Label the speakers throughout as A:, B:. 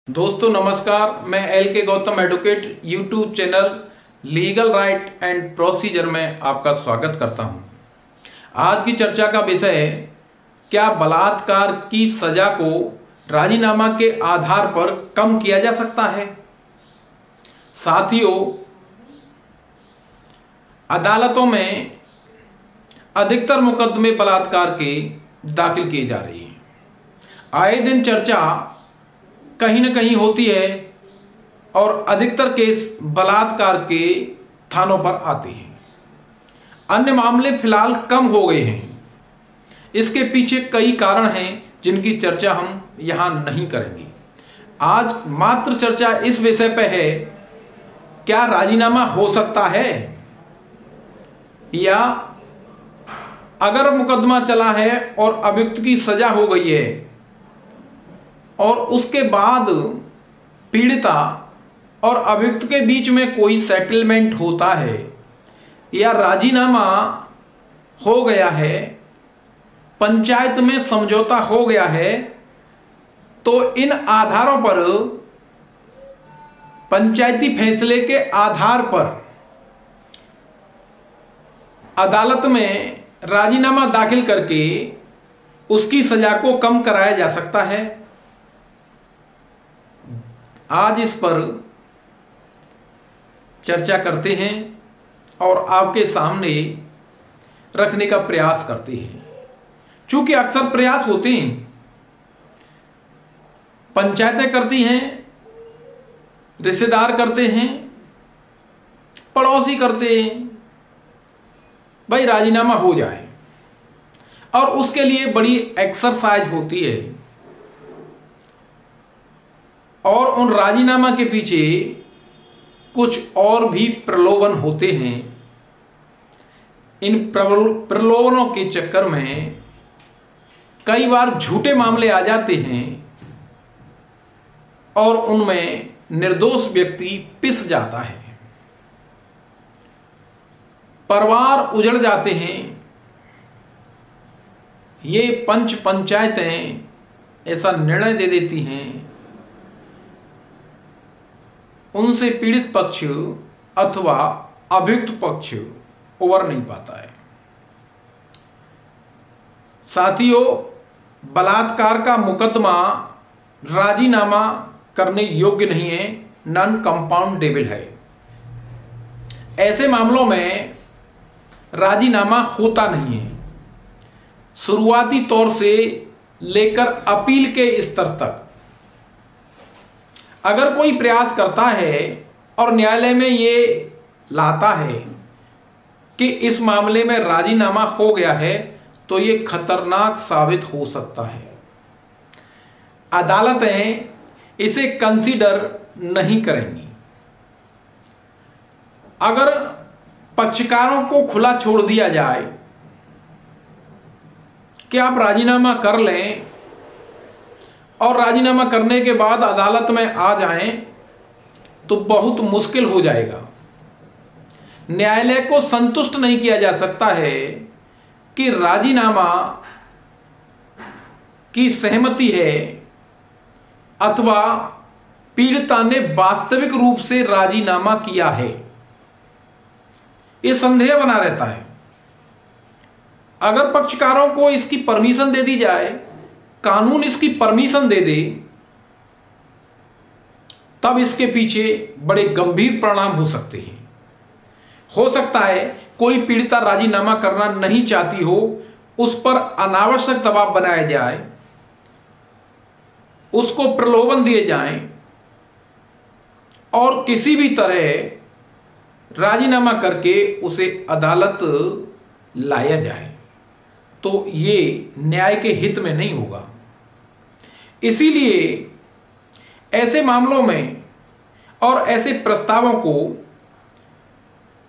A: दोस्तों नमस्कार, मैं एल के Gautam advocate YouTube channel legal right and procedure में आपका स्वागत करता हूं। आज की चर्चा का विषय है, क्या बलात्कार की सजा को राजीनामा के आधार पर कम किया जा सकता है। साथियों, अदालतों में अधिकतर मुकदमे बलात्कार के दाखिल किए जा रहे हैं। आए दिन चर्चा कहीं न कहीं होती है और अधिकतर केस बलात्कार के थानों पर आते हैं। अन्य मामले फिलहाल कम हो गए हैं। इसके पीछे कई कारण हैं जिनकी चर्चा हम यहां नहीं करेंगे। आज मात्र चर्चा इस विषय पर है, क्या राजीनामा हो सकता है, या अगर मुकदमा चला है और अभियुक्त की सजा हो गई है और उसके बाद पीड़िता और अभियुक्त के बीच में कोई सेटलमेंट होता है या राजीनामा हो गया है, पंचायत में समझौता हो गया है, तो इन आधारों पर, पंचायती फैसले के आधार पर अदालत में राजीनामा दाखिल करके उसकी सजा को कम कराया जा सकता है। आज इस पर चर्चा करते हैं और आपके सामने रखने का प्रयास करते हैं। चूंकि अक्सर प्रयास होते हैं, पंचायतें करती हैं, रिश्तेदार करते हैं, पड़ोसी करते हैं, भाई राजीनामा हो जाए, और उसके लिए बड़ी एक्सरसाइज होती है और उन राजीनामा के पीछे कुछ और भी प्रलोभन होते हैं। इन प्रलोभनों के चक्कर में कई बार झूठे मामले आ जाते हैं और उनमें निर्दोष व्यक्ति पिस जाता है, परिवार उजड़ जाते हैं। ये पंचायतें ऐसा निर्णय दे देती हैं, उनसे पीड़ित पक्ष अथवा अभियुक्त पक्ष उबर नहीं पाता है। साथियों, बलात्कार का मुकदमा राजीनामा करने योग्य नहीं है, नॉन कंपाउंडेबल है। ऐसे मामलों में राजीनामा होता नहीं है। शुरुआती तौर से लेकर अपील के स्तर तक अगर कोई प्रयास करता है और न्यायालय में ये लाता है कि इस मामले में राजीनामा हो गया है, तो ये खतरनाक साबित हो सकता है। अदालतें इसे कंसीडर नहीं करेंगी। अगर पक्षकारों को खुला छोड़ दिया जाए कि आप राजीनामा कर लें और राजीनामा करने के बाद अदालत में आ जाएं, तो बहुत मुश्किल हो जाएगा। न्यायालय को संतुष्ट नहीं किया जा सकता है कि राजीनामा की सहमति है अथवा पीड़िता ने वास्तविक रूप से राजीनामा किया है। यह संदेह बना रहता है। अगर पक्षकारों को इसकी परमिशन दे दी जाए, कानून इसकी परमिशन दे दे, तब इसके पीछे बड़े गंभीर परिणाम हो सकते हैं। हो सकता है कोई पीड़िता राजीनामा करना नहीं चाहती हो, उस पर अनावश्यक दबाव बनाया जाए, उसको प्रलोभन दिए जाएं और किसी भी तरह राजीनामा करके उसे अदालत लाया जाए, तो ये न्याय के हित में नहीं होगा। इसीलिए ऐसे मामलों में और ऐसे प्रस्तावों को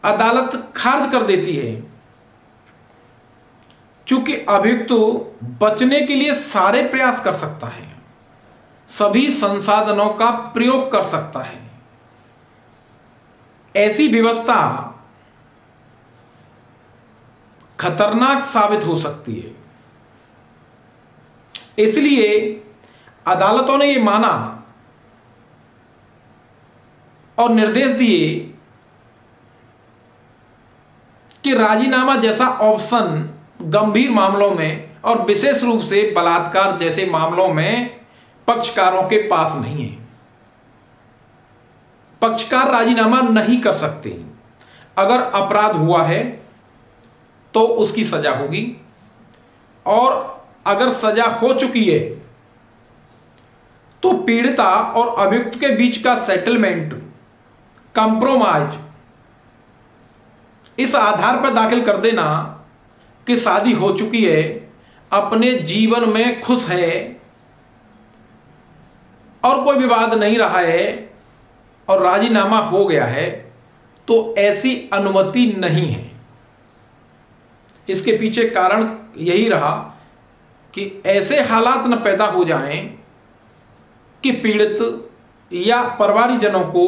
A: अदालत खारिज कर देती है। चूंकि अभियुक्त बचने के लिए सारे प्रयास कर सकता है, सभी संसाधनों का प्रयोग कर सकता है। ऐसी व्यवस्था खतरनाक साबित हो सकती है। इसलिए अदालतों ने यह माना और निर्देश दिए कि राजीनामा जैसा ऑप्शन गंभीर मामलों में और विशेष रूप से बलात्कार जैसे मामलों में पक्षकारों के पास नहीं है। पक्षकार राजीनामा नहीं कर सकते। अगर अपराध हुआ है तो उसकी सजा होगी, और अगर सजा हो चुकी है तो पीड़िता और अभियुक्त के बीच का सेटलमेंट, कंप्रोमाइज, इस आधार पर दाखिल कर देना कि शादी हो चुकी है, अपने जीवन में खुश है और कोई विवाद नहीं रहा है और राजीनामा हो गया है, तो ऐसी अनुमति नहीं है। इसके पीछे कारण यही रहा कि ऐसे हालात न पैदा हो जाएं कि पीड़ित या परिवारजनों को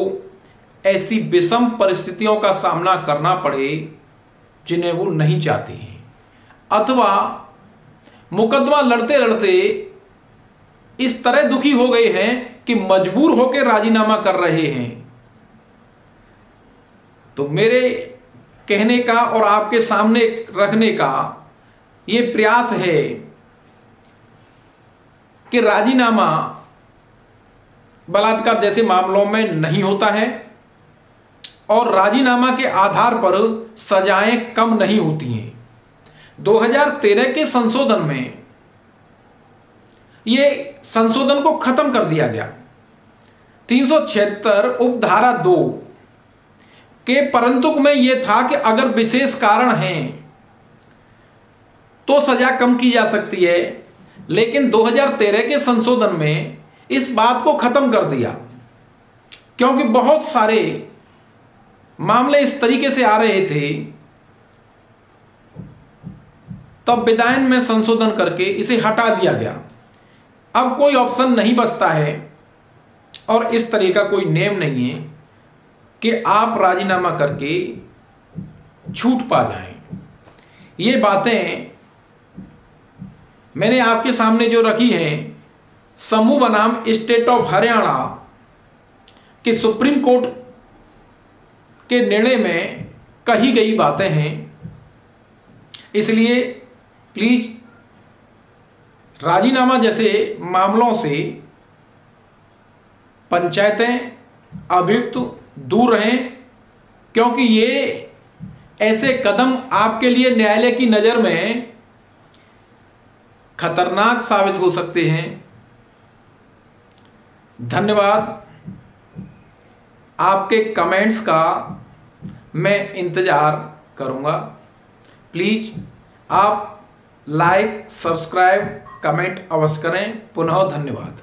A: ऐसी विषम परिस्थितियों का सामना करना पड़े जिन्हें वो नहीं चाहते हैं, अथवा मुकदमा लड़ते लड़ते इस तरह दुखी हो गए हैं कि मजबूर होकर राजीनामा कर रहे हैं। तो मेरे कहने का और आपके सामने रखने का ये प्रयास है कि राजीनामा बलात्कार जैसे मामलों में नहीं होता है और राजीनामा के आधार पर सजाएं कम नहीं होती हैं। 2013 के संशोधन में ये संशोधन को खत्म कर दिया गया। 376 उपधारा 2 के परंतुक में यह था कि अगर विशेष कारण हैं तो सजा कम की जा सकती है, लेकिन 2013 के संशोधन में इस बात को खत्म कर दिया, क्योंकि बहुत सारे मामले इस तरीके से आ रहे थे। तब विधायन में संशोधन करके इसे हटा दिया गया। अब कोई ऑप्शन नहीं बचता है और इस तरह का कोई नियम नहीं है कि आप राजीनामा करके छूट पा जाएं। ये बातें मैंने आपके सामने जो रखी हैं, समूह बनाम स्टेट ऑफ हरियाणा के सुप्रीम कोर्ट के निर्णय में कही गई बातें हैं। इसलिए प्लीज राजीनामा जैसे मामलों से पंचायतें, अभियुक्त दूर रहें, क्योंकि ये ऐसे कदम आपके लिए न्यायालय की नजर में खतरनाक साबित हो सकते हैं। धन्यवाद। आपके कमेंट्स का मैं इंतजार करूंगा। प्लीज आप लाइक, सब्सक्राइब, कमेंट अवश्य करें। पुनः धन्यवाद।